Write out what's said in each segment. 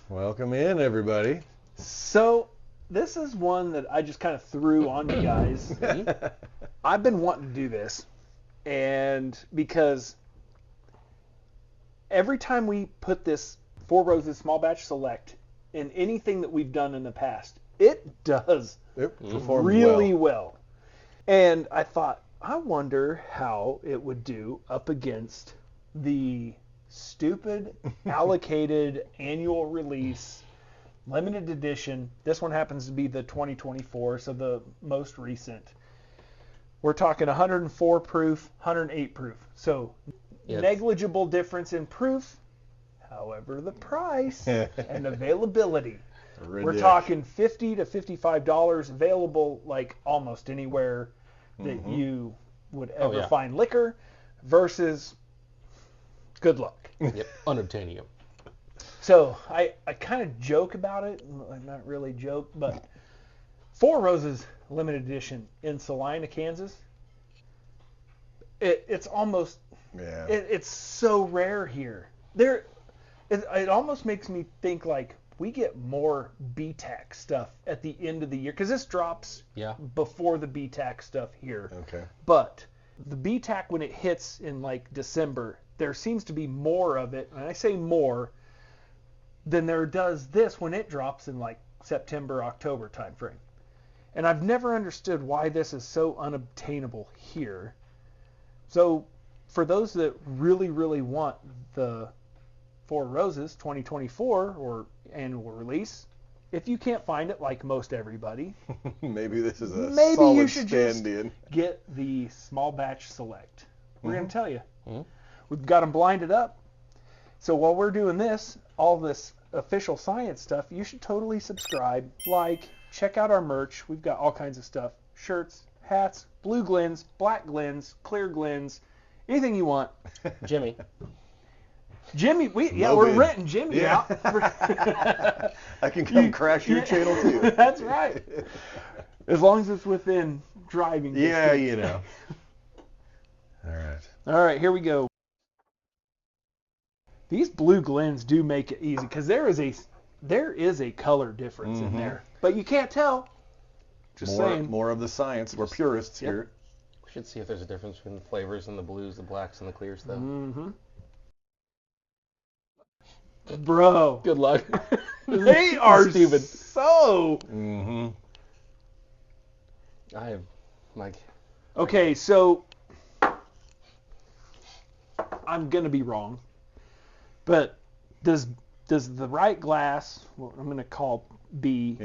Welcome in, everybody. So this is one that I just kind of threw on you guys. I've been wanting to do this, and because every time we put this Four Roses Small Batch Select in anything that we've done in the past, it does Performed really well. And I thought, I wonder how it would do up against the stupid allocated annual release limited edition. This one happens to be the 2024, so the most recent. We're talking 104 proof, 108 proof. So negligible difference in proof. However, the price and availability. We're talking $50 to $55 available like almost anywhere that you would ever find liquor versus good luck. Yep, unobtainium. So I kind of joke about it, not really joke, but Four Roses limited edition in Salina, Kansas. It's almost it's so rare here. It almost makes me think like we get more BTAC stuff at the end of the year because this drops before the BTAC stuff here. Okay. But the BTAC when it hits in like December, there seems to be more of it, and I say more than there does this when it drops in like September, October timeframe. And I've never understood why this is so unobtainable here. So for those that really, really want the Four Roses 2024 or annual release, if you can't find it like most everybody, maybe this is a maybe solid you should stand-in. just get the Small Batch Select. We're going to tell you. We've got them blinded up. So while we're doing this, all this official science stuff, you should totally subscribe, like, check out our merch. We've got all kinds of stuff. Shirts, hats, blue Glens, black Glens, clear Glens, anything you want. Jimmy, we're renting Jimmy out. I can come crash your channel too. That's right. As long as it's within driving distance. Yeah, you know. All right, here we go. These blue Glens do make it easy because there is a color difference in there, but you can't tell. Just saying. More of the science. We're purists here. we should see if there's a difference between the flavors and the blues, the blacks, and the clears, though. Bro. Good luck. They are stupid. So. I have, like... Okay, so I'm going to be wrong, but does the right glass, what I'm going to call B,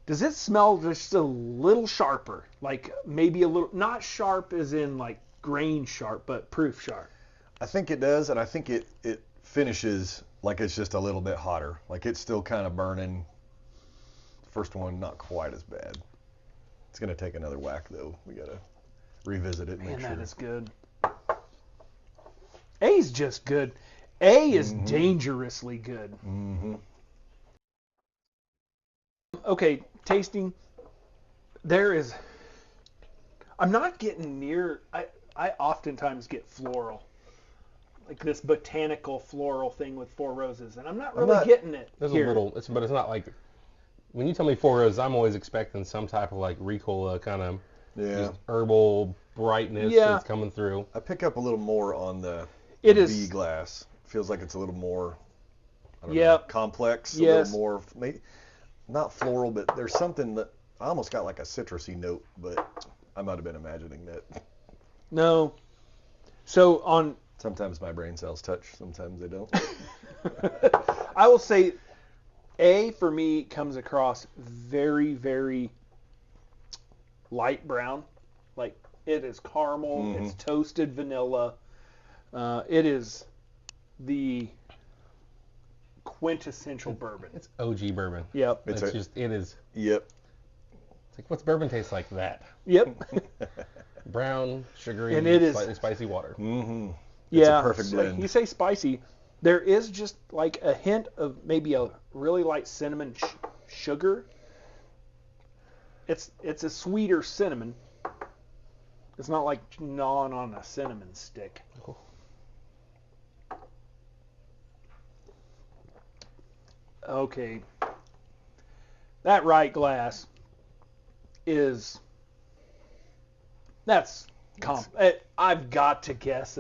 does it smell just a little sharper? Like maybe a little, not sharp as in like grain sharp, but proof sharp? I think it does, and I think it finishes like it's just a little bit hotter. Like it's still kind of burning. First one, not quite as bad. It's going to take another whack, though. We got to revisit it and make sure. That is good. A's just good. A is dangerously good. Okay, tasting. I'm not getting near. I oftentimes get floral, like this botanical floral thing with Four Roses, and I'm not really getting it There's here. a little, but it's not like. When you tell me Four Roses, I'm always expecting some type of like Ricola kind of just herbal brightness that's coming through. I pick up a little more on the B glass. Feels like it's a little more complex, a little more, maybe, not floral, but there's something that I almost got like a citrusy note, but I might have been imagining that. No. So sometimes my brain cells touch, sometimes they don't. I will say A for me comes across very, very light brown. Like it is caramel, it's toasted vanilla. It is the quintessential bourbon. It's OG bourbon. Yep. It is. Yep. It's like, what's bourbon taste like that? Yep. Brown, sugary, and it slightly spicy water. It's a perfect blend. You say spicy. There is just like a hint of maybe a really light cinnamon sugar. It's a sweeter cinnamon. It's not like gnawing on a cinnamon stick. Oh. Okay. That right glass is... I've got to guess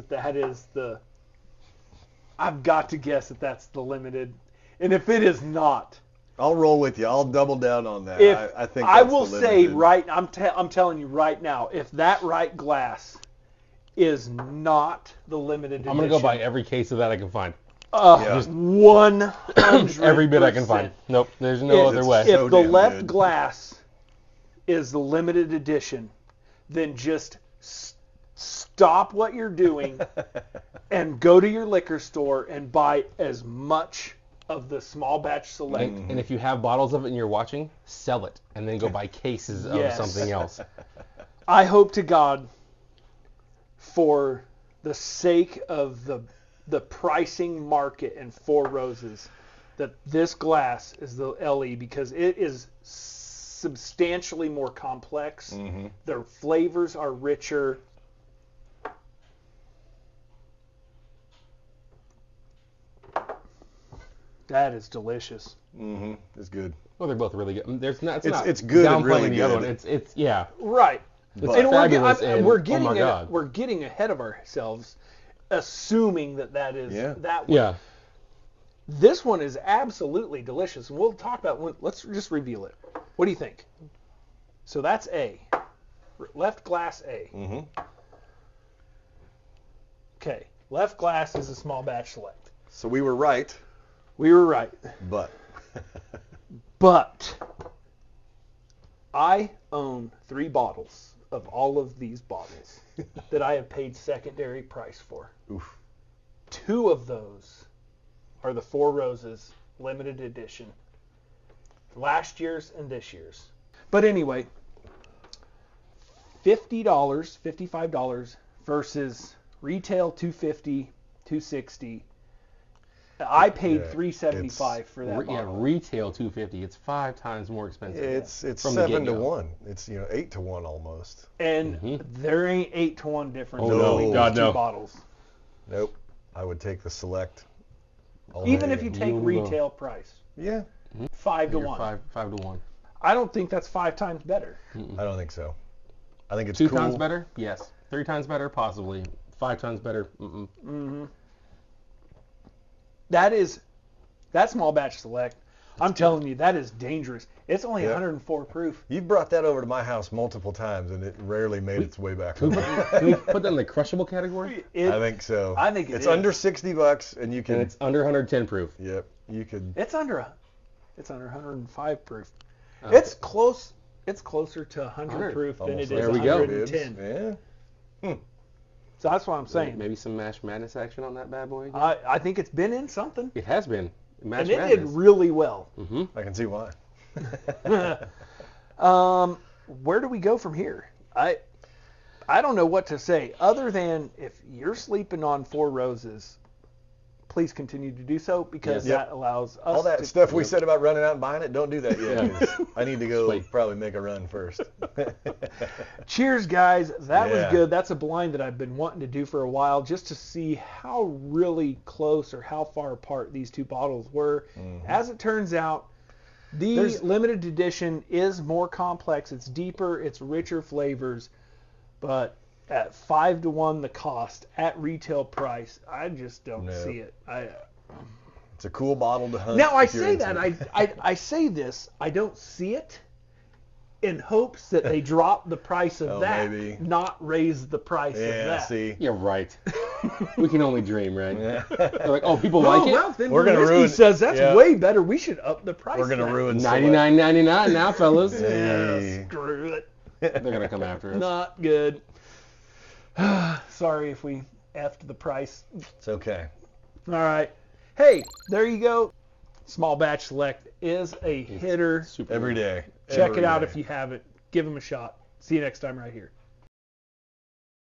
that's the limited. And if it is not... I'll roll with you. I'll double down on that. I think I that's will the say limited. I'm telling you right now, if that right glass is not the limited edition... I'm going to go buy every case of that I can find. Just 100%. Every bit I can find. Nope, there's no other way. If the left glass is the limited edition, then just stop what you're doing and go to your liquor store and buy as much of the small batch select. And if you have bottles of it and you're watching, sell it and then go buy cases of something else. I hope to God, for the sake of the pricing market in Four Roses, that this glass is the LE, because it is substantially more complex. Their flavors are richer. That is delicious. It's good. Well, they're both really good. It's good and really the other one. good. It's yeah. Right. It's fabulous. We're getting ahead of ourselves, assuming that is that one. Yeah. This one is absolutely delicious. And we'll talk about let's just reveal it. What do you think? So that's A. Left glass A. Okay. Left glass is a small batch select. So we were right. We were right. But I own 3 bottles of all of these bottles that I have paid secondary price for. Oof. 2 of those are the Four Roses limited edition. Last year's and this year's. But anyway, $50, $55 versus retail $250, $260. I paid $375 for that bottle. Yeah, retail $250. It's 5 times more expensive. It's 7 to 1. It's 8 to 1 almost. And there ain't 8 to 1 difference between those 2 bottles. Nope. I would take the select. Even if you take retail price. Yeah. 5 to 1. 5 to 1. I don't think that's 5 times better. I don't think so. I think it's 2 cool. times better? Yes. 3 times better? Possibly. 5 times better? That small batch select, I'm telling you, that is dangerous. It's only 104 proof. You've brought that over to my house multiple times, and it rarely made its way back. Can we put that in the crushable category? I think so. I think it's under $60, and you can. And it's under 110 proof. Yep, you could. It's under 105 proof. Okay. It's close. It's closer to 100 proof than it is 110. Yeah. So that's what I'm saying. Maybe some March Madness action on that bad boy again? I think it's been in something. It has been. And it did really well. I can see why. Where do we go from here? I don't know what to say other than if you're sleeping on Four Roses, please continue to do so, because that allows us all that stuff we said about running out and buying it. Don't do that yet. I need to go probably make a run first. Cheers, guys. That was good. That's a blind that I've been wanting to do for a while, just to see how really close or how far apart these 2 bottles were. As it turns out, the limited edition is more complex. It's deeper. It's richer flavors. But at 5 to 1 the cost at retail price, I just don't see it. It's a cool bottle to hunt. Now I say that I say this, I don't see it, in hopes that they drop the price of that, not raise the price of that. See. You're right. We can only dream, right? They're like, oh, people like it? Well, then Whiskey says that's way better. We should up the price. We're going to ruin $99.99 now, fellas. Screw it. They're going to come after us. Not good. Sorry if we effed the price. It's okay. All right. Hey, there you go. Small Batch Select is a hitter. Every day. Check it out if you haven't. Give them a shot. See you next time right here.